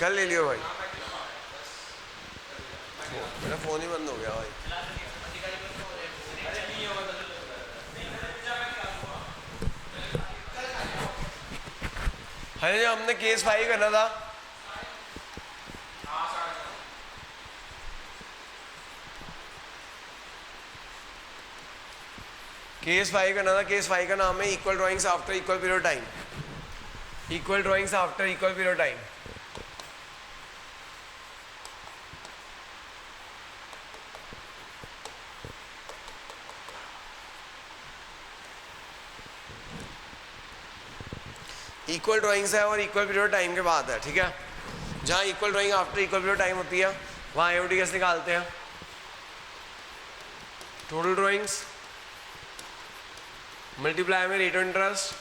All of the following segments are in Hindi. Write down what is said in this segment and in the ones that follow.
कल ले लियो भाई, मेरा फ़ोन ही बंद हो गया भाई। अरे हमने केस फाइल करना था, केस फाइल करना था। केस फाइल का नाम है equal drawings after equal period time, equal drawings after equal period time. Equal drawings है और इक्वल पीरियड टाइम के बाद है, ठीक है। जहाँ equal drawing after equal period time होती है वहाँ एओडी कैसे निकालते हैं? टोटल ड्राइंग्स मल्टीप्लाई में रेट ऑफ इंटरेस्ट,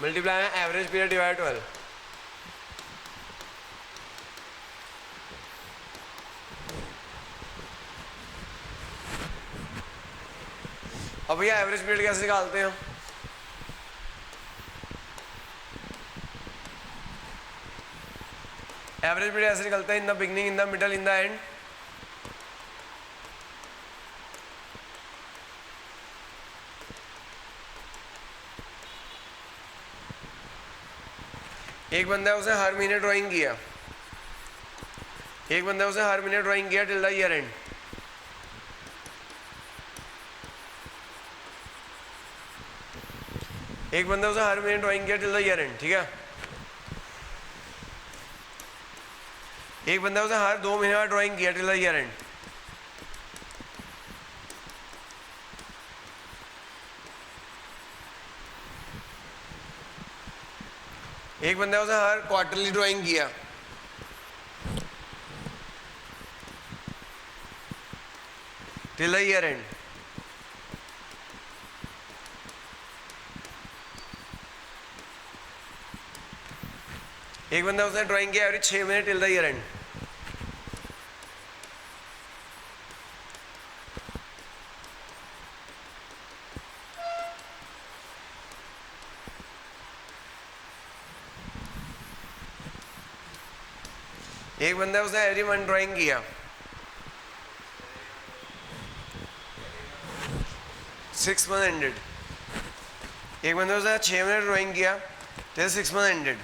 मल्टीप्लाई में एवरेज पीरियड डिवाइड 12। अब भैया एवरेज पीरियड कैसे निकालते हैं? एवरेज पीरियड ऐसे निकलता है in the beginning, in the middle, in the end. एक बंदा उसे हर महीने ड्राइंग किया, एक बंदा उसे हर महीने ड्राइंग किया टिल द ईयर एंड। एक बंदा उसे हर महीने ड्राइंग किया टिल द ईयर एंड, ठीक है। एक बंदा उसे हर 2 महीने बाद ड्राइंग किया टिल द ईयर एंड। एक बंदा उसे हर क्वार्टरली ड्राइंग किया, टिल द ईयर एंड। एक बंदा उसने ड्राइंग किया एवरी 6 महीने टिल द ईयर एंड। एक बंदा उसने एवरी मंथ ड्राइंग किया, सिक्स मंथ एंडेड। एक बंदा उसने 6 महीने ड्राइंग किया टिल 6 मंथ एंडेड।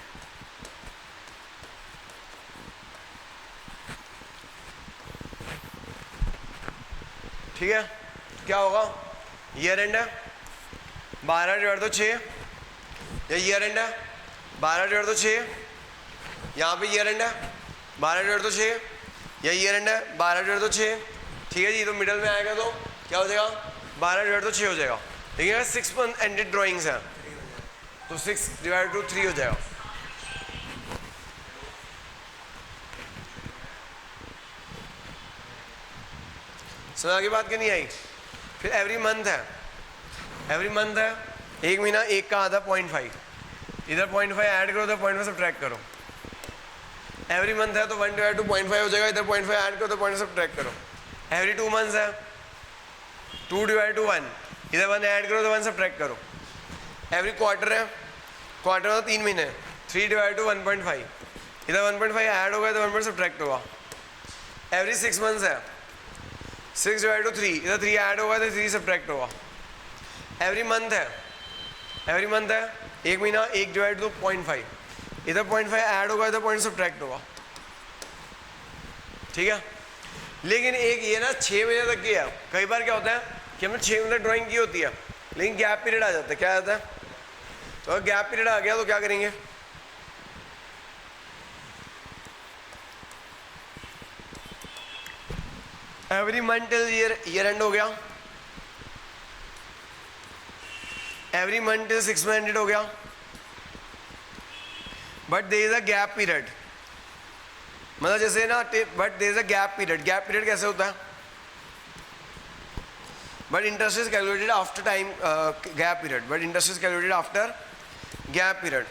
ठीक है, क्या होगा? ईयर एंड है 12 डिवाइड तो 6, या ईयर एंड है 12 डिवाइड तो 6, यहाँ पे ईयर एंड है 12 डिवाइड तो 6, या ईयर एंड है 12 डिवाइड तो 6। ठीक है जी, तो मिडल में आएगा तो क्या हो जाएगा? 12 डिवाइड तो 6 हो जाएगा। ठीक है, 6 मंथ एंडेड ड्राइंग्स हैं तो 6 डिवाइड टू 3 हो जाएगा। समझ की बात, क्या नहीं आई? फिर एवरी मंथ है, एवरी मंथ है, एक महीना एक का आधा 0.5, इधर 0.5 ऐड करो, इधर 0.5 सब्ट्रैक्ट करो। एवरी मंथ है तो 1 डिवाइड टू 0.5 हो जाएगा, इधर 0.5 ऐड करो तो 0.5 सब्ट्रैक्ट करो। एवरी 2 मंथ्स है 2 डिवाइड टू 1, इधर 1 ऐड करो तो 1 सब्ट्रैक्ट करो। एवरी क्वार्टर है, क्वार्टर में 3 महीने, 3 डिवाइड टू 1.5, इधर 1.5 ऐड होगा तो 1 सब्ट्रैक्ट होगा। एवरी 6 मंथ्स है 6 डिवाइड टू 3, इधर 3 ऐड होगा तो 3 सब्ट्रैक्ट होगा। एवरी मंथ है, एवरी मंथ है एक महीना 1 डिवाइड टू 0.5, इधर 0.5 ऐड होगा, इधर 0 सब्ट्रैक्ट होगा। ठीक है, लेकिन एक ये ना 6 महीने तक की है। कई बार क्या होता है कि हमने 6 महीने ड्राइंग की होती है लेकिन गैप पीरियड आ जाता है। क्या आ जाता है? तो अगर गैप पीरियड आ गया तो क्या करेंगे? Every month till year end हो गया, every month till 6 month ended हो गया, but there is a gap period. मतलब जैसे ना, but there is a gap period. Gap period कैसे होता है? But interest is calculated after time gap period, but interest is calculated after gap period.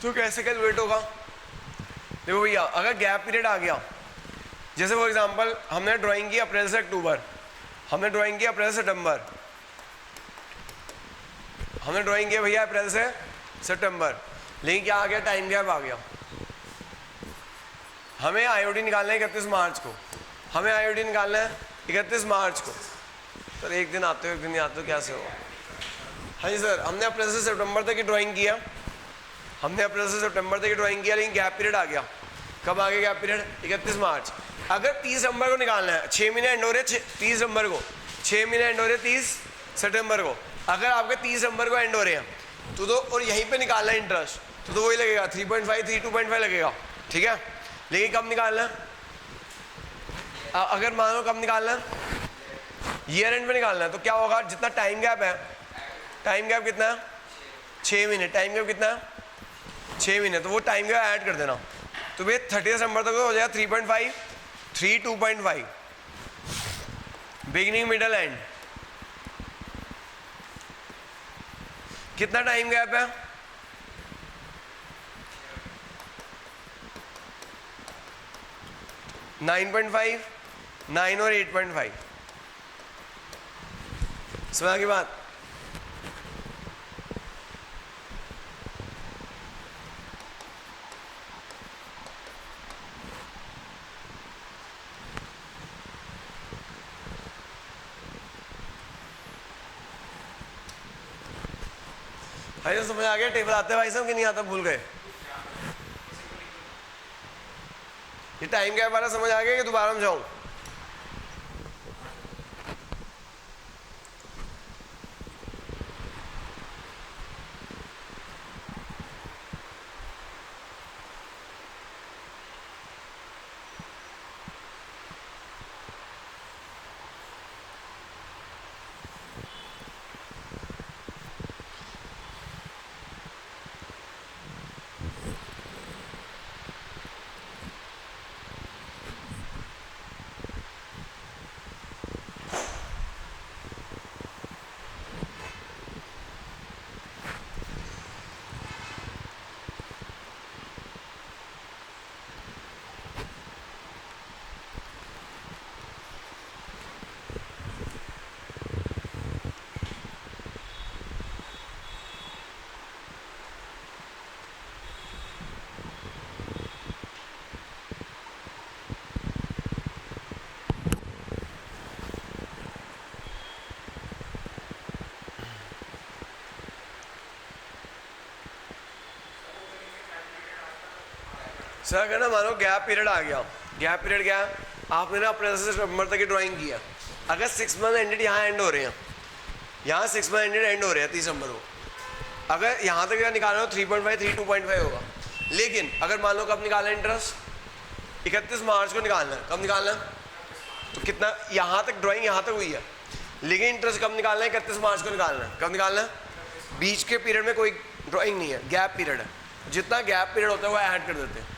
तो कैसे कैलकुलेट होगा? देखो भैया, अगर गैप पीरियड आ गया, जैसे फॉर एग्जांपल हमने ड्राइंग की अप्रैल से अक्टूबर, हमने ड्राइंग की अप्रैल से सितंबर, हमने ड्राइंग किया भैया अप्रैल से सितंबर, लेकिन क्या आ गया, टाइम गैप आ गया। हमें आईओडी निकालना है 31 मार्च को, हमें आईओडी निकालना है 31 मार्च को। सर एक दिन आते हो एक दिन नहीं आते हो, कैसे हो? हाँ जी सर, हमने अप्रैल से सितंबर तक की ड्राइंग किया, हमने अप्रैल से सितंबर तक की ड्राइंग किया, लेकिन गैप पीरियड आ गया। कब आ गया गैप पीरियड? 31 मार्च। अगर 30 सितंबर को निकालना है, 6 महीने एंड हो रहे 30 सितंबर को, 6 महीने एंड हो रहे 30 सितंबर को, अगर आपके 30 सितंबर को एंड हो रहे हैं तो और यहीं पे निकालना है इंटरेस्ट, तो वही लगेगा 3.5 32.5 लगेगा, ठीक है। लेकिन कब निकालना है? अगर मान लो कब निकालना है, ईयर एंड पे निकालना है, तो क्या होगा, जितना टाइम गैप है, टाइम गैप कितना है 6 महीने, टाइम गैप कितना है 6 महीने, तो वो टाइम गैप ऐड कर देना, तो भैया 30 सितंबर तक तो हो जाएगा 3.5 3 2.5 बिगिनिंग मिडल एंड। कितना टाइम गैप है? 9.5 9 और 8.5। समझ की बात? भाई तो समझ आ गया? टेबल आते भाई साहब कि नहीं आता? भूल गए? ये टाइम गैप वाला समझ आ गया कि दोबारा समझाऊं? सर अगर ना मानो गैप पीरियड आ गया, गैप पीरियड क्या है, आपने ना अप्रैल से सितंबर तक की ड्राइंग किया, अगर 6 मंथ एंडेड यहाँ एंड हो रहे हैं, यहाँ 6 मंथ एंडेड एंड हो रहे हैं 30 सितंबर को, अगर यहाँ तक निकालना हो 3.5 3 2.5 होगा। लेकिन अगर मान लो कब निकालना है इंटरेस्ट, 31 मार्च को निकालना है, कब निकालना है, तो कितना, यहाँ तक ड्राइंग यहाँ तक हुई है, लेकिन इंटरेस्ट कब निकालना है, 31 मार्च को निकालना है। कब निकालना है? बीच के पीरियड में कोई ड्राइंग नहीं है, गैप पीरियड है, जितना गैप पीरियड होता है वो ऐड कर देते हैं।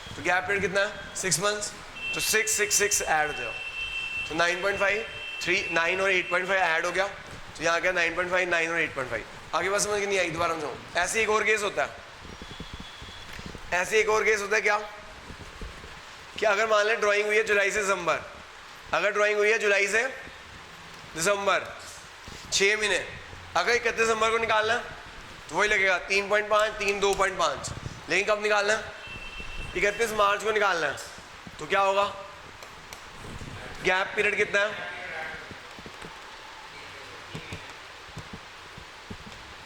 तो गैप पीरियड कितना है? 6 मंथ्स, तो 6 6 6 ऐड हो जाओ, तो 9.5 3 9 और 8.5 ऐड हो गया, तो यहाँ क्या 9.5 9 और 8.5। आगे बात समझ के नहीं आई? दोबारा समझाऊँ? ऐसे एक और केस होता है, ऐसे एक और केस होता है क्या, कि अगर मान लें ड्राइंग हुई है जुलाई से दिसंबर, अगर ड्राइंग हुई है जुलाई से दिसंबर 6 महीने, अगर 31 दिसंबर को निकालना है तो वही लगेगा 3.5 3 2.5, लेकिन कब निकालना है? 31 मार्च को निकालना है, तो क्या होगा, गैप पीरियड कितना है,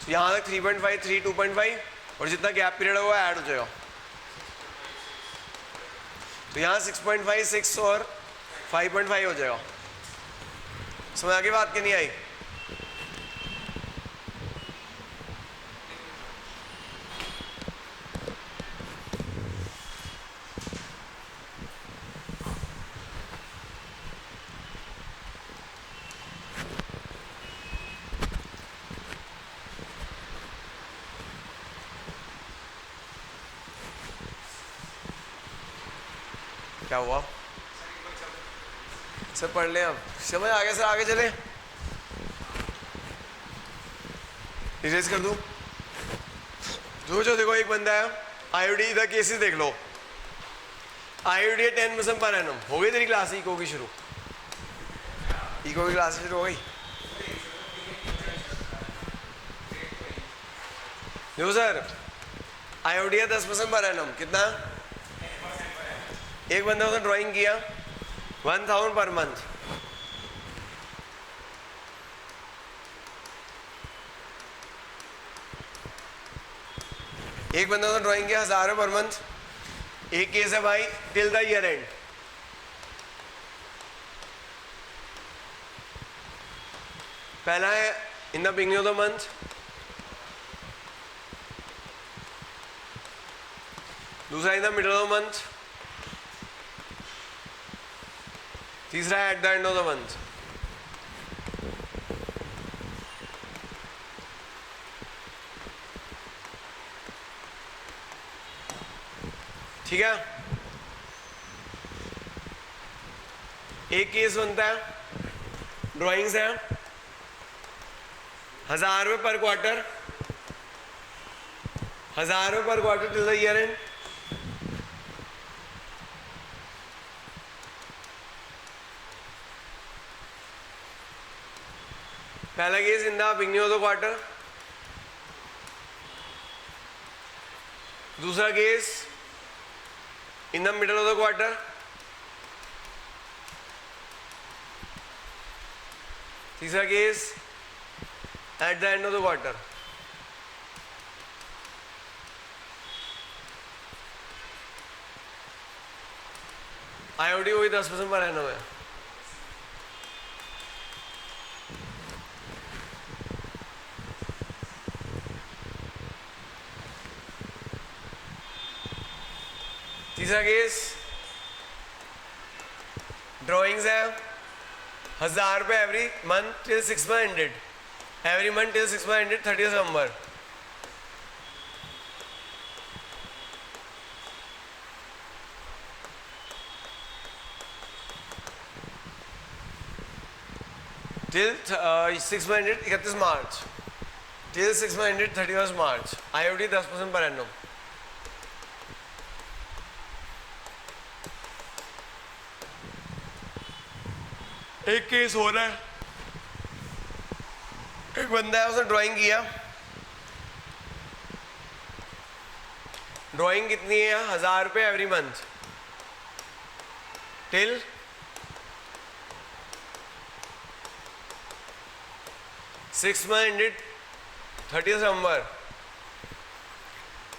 तो यहाँ तक 3.5 3 2.5 और जितना गैप पीरियड है वो ऐड हो जाएगा, तो यहाँ 6.5 6 और 5.5 हो जाएगा। समझ आगे बात की नहीं आई? क्या हुआ सर? पढ़ लें अब, समझ आ गया सर? आगे चले, इरेज कर दूं? जो देखो एक बंदा है, आईओडी इधर केसेस देख लो, IOD 10% पर एनम। हो गई तेरी क्लास इको की शुरू? इको की क्लास शुरू हो गई? देखो सर, IOD 10% पर एनम कितना? एक बंदा उसने ड्राइंग किया 1000 पर मंथ। एक बंदा उसने ड्राइंग किया 1000 पर मंथ। एक केस है भाई टिल द ईयर एंड। पहला है in the beginning of the month, दूसरा in the middle of the month, तीसरा है at the end of the month. ठीक है, एक केस बनता है ड्राइंग्स है 1000 रुपये पर क्वार्टर, 1000 रुपये पर quarter till the year end. पहला case in the beginning of the quarter, दूसरा case in the middle of the quarter, तीसरा case at the end of the quarter. IOD वही 10% पर एनम है। तीसरा केस ड्राइंग्स है 1000 रुपये every month till 6 month ended, every month till 6 month ended 30 नवंबर। टिल 6 मंथ एंडेड 31 मार्च, टिल 6 मंथ एंडेड 31 मार्च। IOD 10% per annum. एक केस हो रहा है, एक बंदा है उसने ड्राइंग किया, ड्राइंग कितनी है 1000 रुपये every month till 6 month ended 30 नवंबर।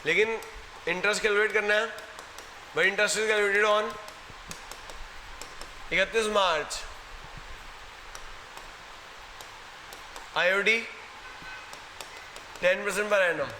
लेकिन इंटरेस्ट कैलकुलेट करना है, but interest is calculated on 31 March. IOD 10% per annum.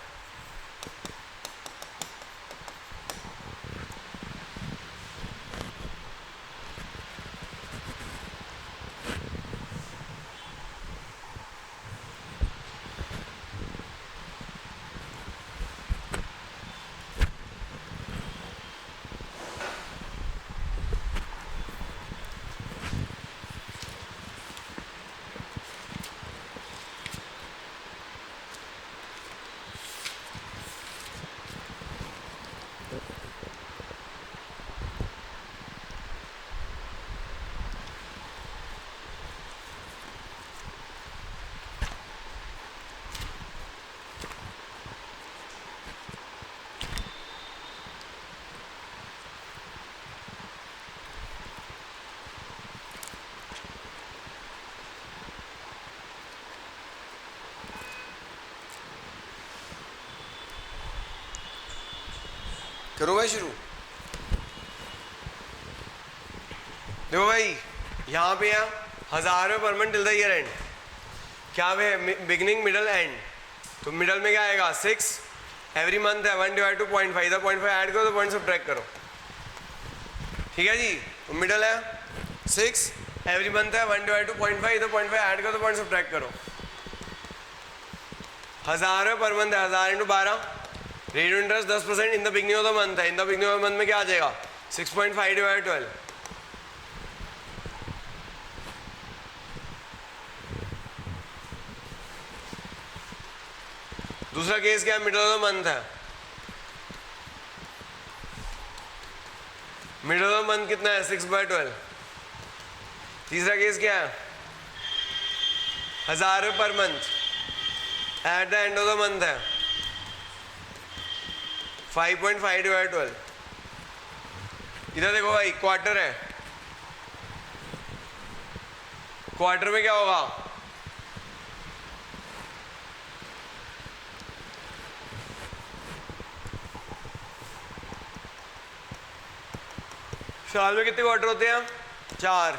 करो भाई शुरू। देखो भाई यहाँ पे यहाँ 1000 रुपये per month till the year and, क्या है बिगिनिंग मिडल एंड। तो मिडल में क्या आएगा 6, एवरी मंथ है 1 डिवाइड टू 0.5, द 0.5 ऐड करो तो पॉइंट सब्ट्रैक्ट करो। ठीक है जी, तो मिडल है 6, एवरी मंथ है 1 डिवाइड टू 0.5, द 0.5 ऐड करो तो पॉइंट सब्ट्रैक्ट करो। 1000 रुपये पर मंथ है, 1000 into 12, rate of interest 10% in the beginning of the month है। In the beginning of the month में क्या आ जाएगा 6.5 डिवाइड 12। दूसरा केस क्या है, मिडल ऑफ द मंथ है, मिडिल ऑफ मंथ कितना है 6/12। तीसरा केस क्या है 1000 per month eight the end of the month है 5.5/12। इधर देखो भाई क्वार्टर है, क्वार्टर में क्या होगा साल में कितने क्वार्टर होते हैं 4।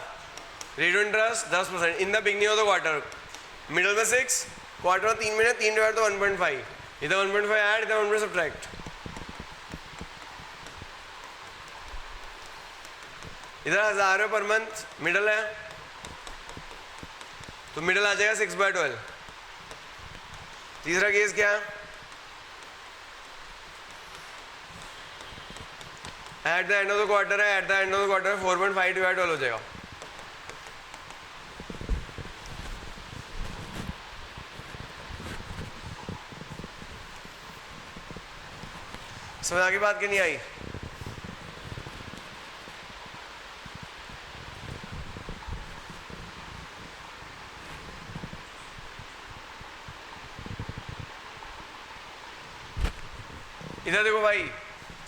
Rate of interest 10% in the beginning of the quarter, middle में 6, क्वार्टर में 3 महीने, 3 डिवाइड तो 1.5, इधर 1.5 ऐड, इधर 1 सब्ट्रैक्ट। इधर 1000 पर मंथ मिडल है तो मिडल आ जाएगा 6/12। तीसरा केस क्या है at the end of the quarter है, at the end of the quarter 4.5/12 हो जाएगा। समझ आगे बात की नहीं आई? इधर देखो भाई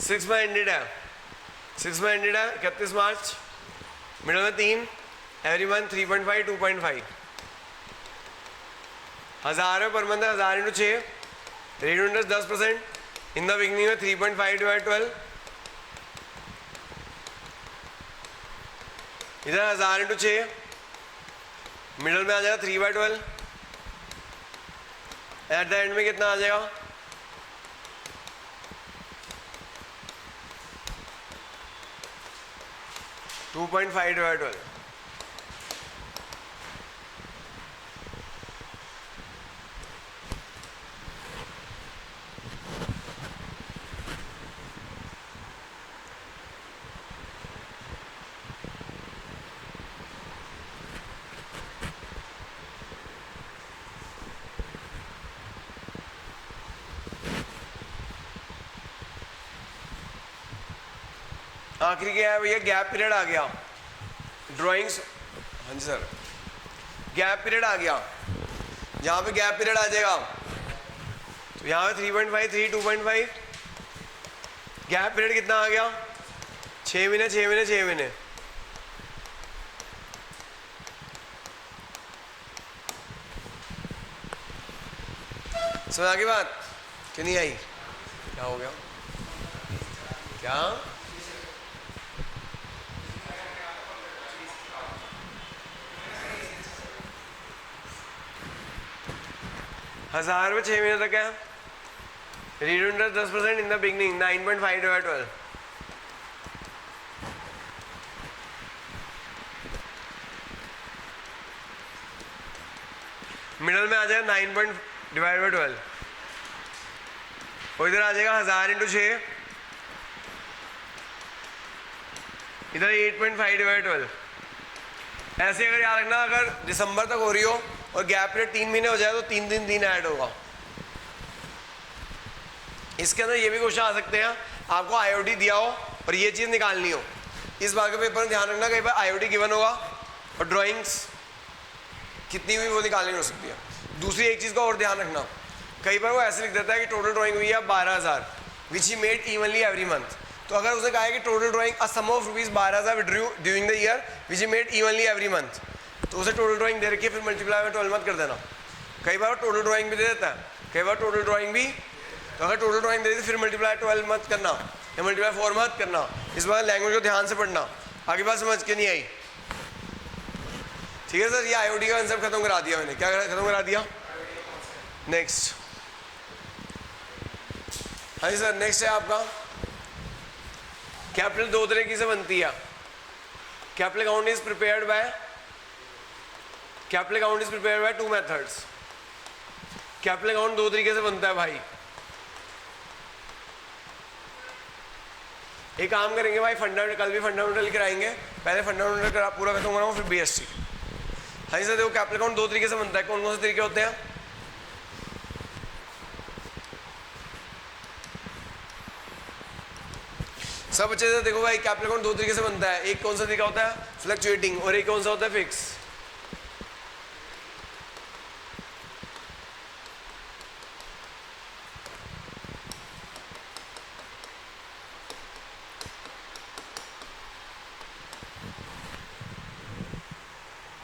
6 में एंडेड है, 6 में एंडेड है 31 मार्च, मिडल में 3, एवरी मंथ 3.5 2.5। 1000 पर मंथ है, 1000 × 6, rate of interest 10%, in the beginning में 3.5/12। इधर 1000 × 6, मिडल में आ जाएगा 3/12, एट द एंड में कितना आ जाएगा 2.5/12। आखिरी क्या है भैया गैप पीरियड आ गया ड्राइंग्स। हाँ जी सर, गैप पीरियड आ गया, जहाँ पे गैप पीरियड आ जाएगा तो यहाँ पे 3.5 3 2.5, गैप पीरियड कितना आ गया 6 महीने 6 महीने 6 महीने। समझ आ गई बात कि नहीं आई? क्या हो गया क्या? 1000 में 6 महीने तक है, rate of interest 10% in the beginning 9.5/12। Middle में आ जाएगा 9.5/12 और इधर आ जाएगा 1000 × 6, इधर 8.5/12। ऐसे अगर याद रखना अगर दिसंबर तक हो रही हो और गैप पीरियड 3 महीने हो जाए तो 3 दिन 3 ऐड होगा। इसके अंदर ये भी क्वेश्चन आ सकते हैं, आपको आईओडी दिया हो और ये चीज़ निकालनी हो, इस बार के पेपर में ध्यान रखना, कई बार आईओडी गिवन होगा और ड्राइंग्स कितनी हुई वो निकालनी हो सकती है। दूसरी एक चीज़ का और ध्यान रखना, कई बार वो ऐसे लिख देता है कि टोटल ड्राइंग हुई है 12,000 which he made evenly every month. तो अगर उसने कहा है कि total drawing a sum of rupees 12,000 withdrew during the year which he made evenly every month, तो उसे टोटल ड्राइंग दे रखी है, फिर मल्टीप्लाई में 12 मत कर देना। कई बार टोटल ड्राइंग भी दे देता है, कई बार टोटल ड्राइंग भी, तो अगर टोटल ड्राइंग दे दी फिर मल्टीप्लाई 12 मत करना या मल्टीप्लाई 4 मत करना। इस बार लैंग्वेज को ध्यान से पढ़ना। आगे बात समझ के नहीं आई? ठीक है सर, ये आईओडी का कंसेप्ट खत्म करा दिया मैंने। क्या खत्म करा दिया? नेक्स्ट। हाँ जी सर, नेक्स्ट है आपका कैपिटल 2 तरीके से बनती है। Capital account is prepared by 2 methods. Capital account 2 तरीके से बनता है भाई। एक काम करेंगे भाई, फंडामेंटल कल भी फंडामेंटल कराएंगे, पहले फंडामेंटल पूरा खत्म कराऊँ फिर बीएससी। हाँ जी सर, देखो कैपिटल अकाउंट 2 तरीके से बनता है। कौन कौन से तरीके होते हैं? सब अच्छे से देखो भाई, कैपिटल अकाउंट दो तरीके से बनता है, एक कौन सा तरीका होता है फ्लक्चुएटिंग, और एक कौन सा होता है फिक्स।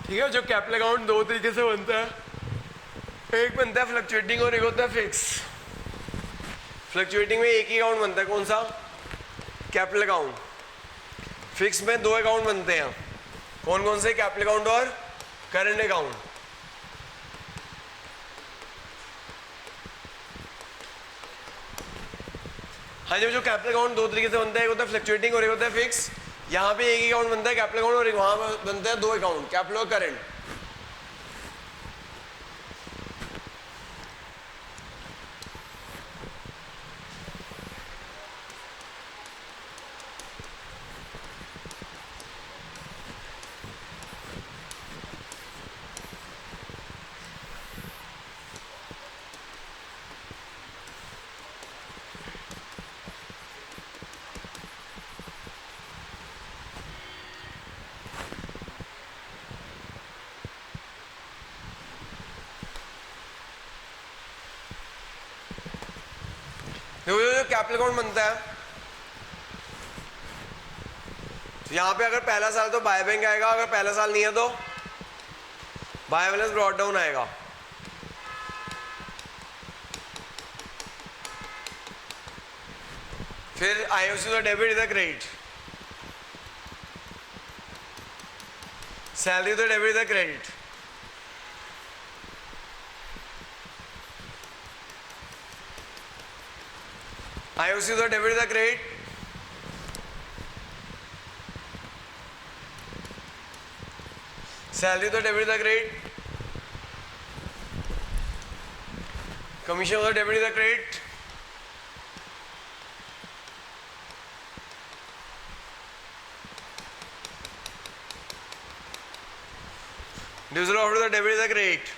ठीक है, जो कैपिटल अकाउंट दो तरीके से बनता है, एक बनता है फ्लक्चुएटिंग और एक होता है फिक्स। फ्लक्चुएटिंग में एक ही अकाउंट बनता है, कौन सा, कैपिटल अकाउंट। फिक्स में दो अकाउंट बनते हैं, कौन कौन से, कैपिटल अकाउंट और करंट अकाउंट। हाँ जी, जो कैपिटल अकाउंट दो तरीके से बनता है, एक होता है फ्लक्चुएटिंग और एक होता है फिक्स। यहाँ पे एक ही अकाउंट बनता है कैपिटल अकाउंट, और वहां बनता है दो अकाउंट, कैपिटल और करंट। देखो जो कैपिटल अकाउंट बनता है, तो यहाँ पे अगर पहला साल तो बाय बैंक आएगा, अगर पहला साल नहीं है तो बाय बैलेंस ब्रॉट डाउन आएगा। फिर आईओसी तो डेबिट इधर क्रेडिट, सैलरी तो डेबिट इधर क्रेडिट। आईओसी तो डेबिट इधर क्रेडिट, सैलरी तो डेबिट इधर क्रेडिट, कमीशन तो डेबिट इधर क्रेडिट, ड्यूजर ऑफ तो डेबिट इधर क्रेडिट।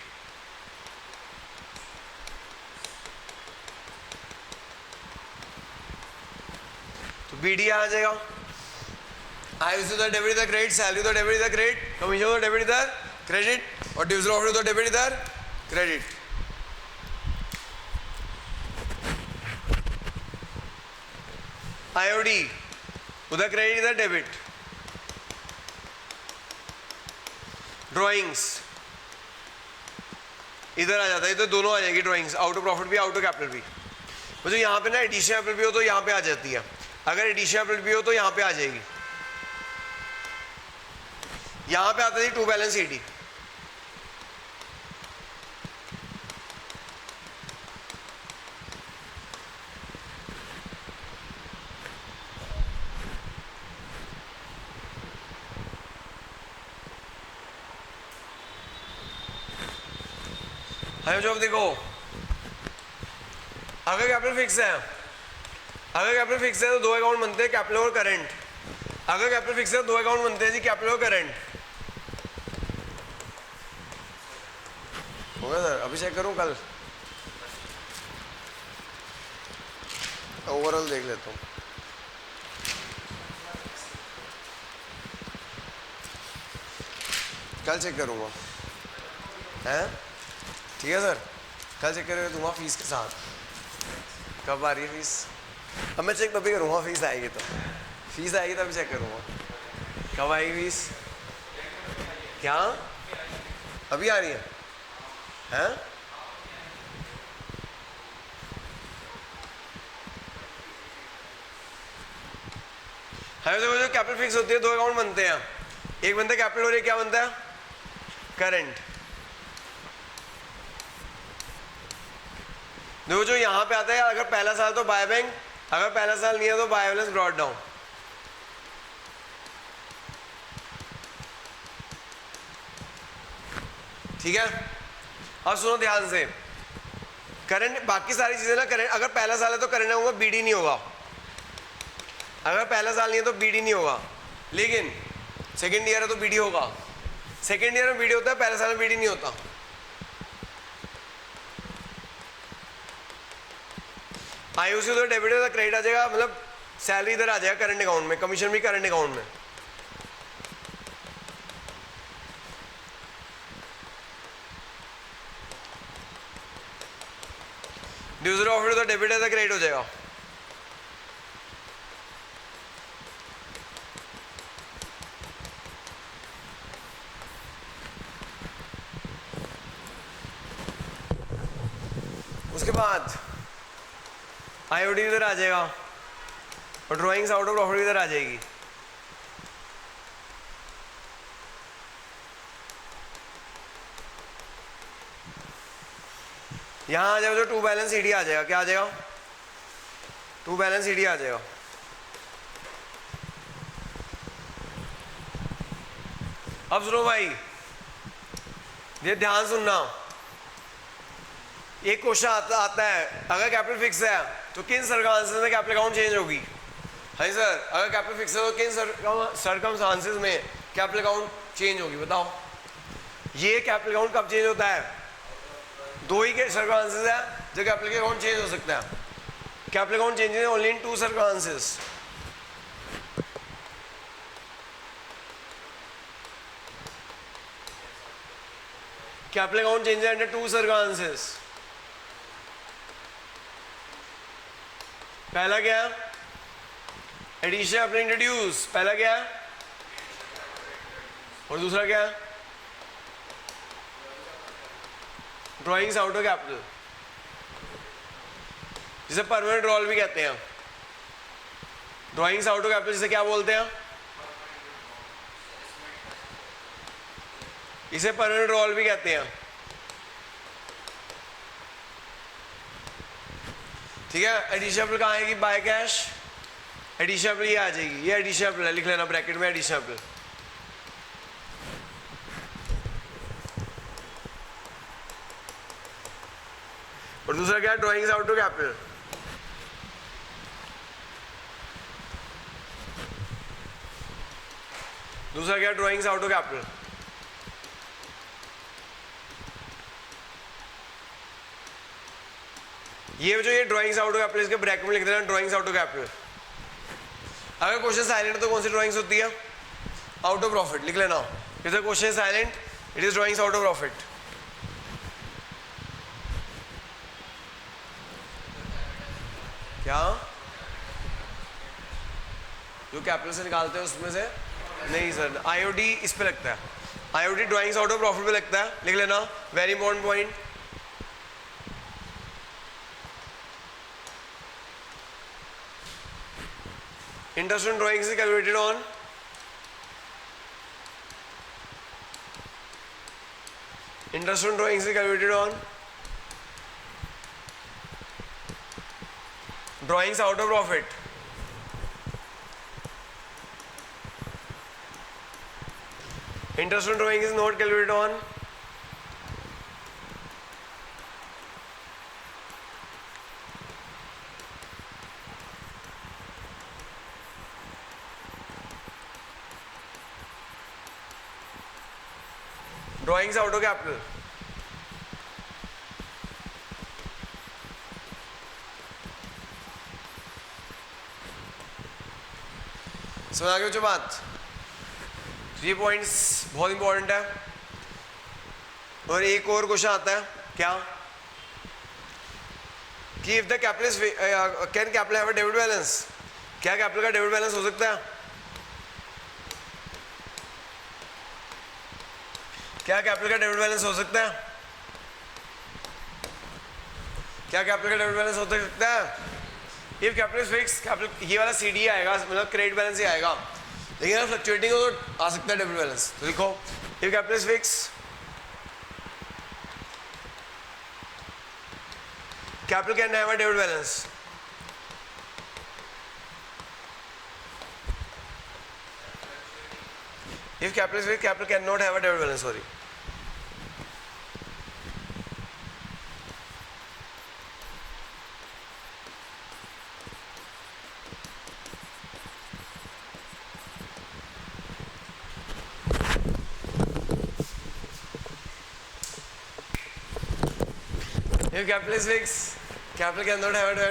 तो बीडी आ जाएगा, आईओसी तो डेबिट इधर क्रेडिट, सैलरी तो डेबिट इधर क्रेडिट, कमीशन तो डेबिट इधर क्रेडिट, और ड्यूजर ऑफ तो डेबिट इधर क्रेडिट। आईओडी उधर क्रेडिट इधर डेबिट। ड्राइंग्स इधर आ जाता है, इधर दोनों आ जाएगी ड्राइंग्स, आउट ऑफ प्रॉफिट भी आउट ऑफ कैपिटल भी। वो जो यहाँ पे ना एडिशन कैपिटल भी हो तो यहाँ पे आ जाती है, अगर एडिशन कैपिटल भी हो तो यहाँ पे आ जाएगी। यहाँ पे आता है टू बैलेंस ईडी, है जो अब देखो, अगर कैपिटल फिक्स है, अगर कैपिटल फिक्स है तो दो अकाउंट बनते हैं, कैपिटल और करंट। अगर कैपिटल फिक्स है तो दो अकाउंट बनते हैं जी, कैपिटल और करंट। हो गया सर, अभी चेक करूं, कल ओवरऑल देख लेता हूं। कल चेक करूंगा, हैं ठीक है सर, कल चेक करके दूंगा फीस के साथ। कब आ रही है फीस? अब मैं चेक तभी करूँगा, फीस आएगी तो, फीस आएगी तभी चेक करूँगा। कब आएगी फीस? क्या अभी आ रही है? हैं हमें देखो, जो कैपिटल फिक्स होती है दो अकाउंट बनते हैं, एक बनता है कैपिटल और एक क्या बनता है, करंट। देखो जो यहाँ पे आता है, अगर पहला साल तो बाय बैंक, अगर पहला साल नहीं है तो बाय बैलेंस ब्रॉट डाउन। ठीक है, अब सुनो ध्यान से, करंट बाकी सारी चीजें ना, करंट अगर पहला साल है तो करंट होगा, बीडी नहीं होगा। अगर पहला साल नहीं है तो बीडी नहीं होगा, लेकिन सेकेंड ईयर है तो बीडी होगा। सेकेंड ईयर में बीडी होता है, पहले साल में बीडी नहीं होता। आईओसी तो डेबिट है तो क्रेडिट आ जाएगा, मतलब सैलरी इधर आ जाएगा करंट अकाउंट में, कमीशन भी करंट अकाउंट में। ड्यूजर ऑफ तो डेबिट है तो क्रेडिट हो जाएगा। उसके बाद आईओडी इधर आ जाएगा और ड्राइंग्स आउट ऑफ प्रॉफिट इधर आ जाएगी। यहां आ जाएगा जो टू बैलेंस ईडी आ जाएगा। क्या आ जाएगा? टू बैलेंस ईडी आ जाएगा। अब सुनो भाई, ये ध्यान सुनना। एक क्वेश्चन आता है, अगर कैपिटल फिक्स है तो किन सर्कमस्टेंसेस में कैपिटल अकाउंट चेंज होगी? हाँ सर, अगर कैपिटल फिक्स है तो किन सर्कमस्टेंसेस में कैपिटल अकाउंट चेंज होगी? बताओ। ये कैपिटल अकाउंट कब चेंज होता है? दो ही के सर्कमस्टेंसेस है जो कैपिटल अकाउंट चेंज हो सकता है। Capital account change only in two circumstances. Capital account change under two circumstances. पहला क्या? एडिशन अपने इंट्रोड्यूस। पहला क्या? और दूसरा क्या? ड्राइंग्स आउट ऑफ कैपिटल, जिसे परमानेंट रोल भी कहते हैं। ड्राइंग्स आउट ऑफ कैपिटल जिसे क्या बोलते हैं? इसे परमानेंट रोल भी कहते हैं। ठीक है। एडिशनल कहाँ आएगी? By cash. एडिशनल ये आ जाएगी, ये एडिशनल है, लिख लेना ब्रैकेट में एडिशनल। और दूसरा क्या? Drawings out of capital. दूसरा क्या? Drawings out of capital. ये जो ये ड्राइंग्स आउट ऑफ कैपिटल, इसके ब्रैकेट में लिख देना ड्राइंग्स आउट ऑफ कैपिटल। अगर क्वेश्चन साइलेंट है तो कौन सी ड्राइंग्स होती है? Out of profit. लिख लेना, if the question silent it is drawings out of profit. क्या? जो कैपिटल से निकालते हैं उसमें से? नहीं सर, आईओडी इस पे लगता है। IOD drawings out of profit पे लगता है, लिख लेना, very important point. Interest on drawings is calculated on drawings out of profit. Interest on drawing is not calculated on drawings out of capital. समझ आ गई जो बात? ये पॉइंट्स बहुत इंपॉर्टेंट है। और एक और क्वेश्चन आता है, क्या कि if the capital is can capital have a debit balance? क्या कैपिटल का डेबिट बैलेंस हो सकता है? क्या कैपिटल का डेबिट बैलेंस हो सकता है? क्या कैपिटल का डेबिट बैलेंस हो सकता है? If capital is fix, capital ये वाला सीडी आएगा, मतलब क्रेडिट बैलेंस ही आएगा, लेकिन अगर फ्लक्चुएटिंग हो तो आ सकता है डेबिट बैलेंस। तो लिखो, if capital is fix, capital can have a debit balance. If capital is weak, capital cannot have a debit balance. Sorry. If capital is fixed, capital cannot have a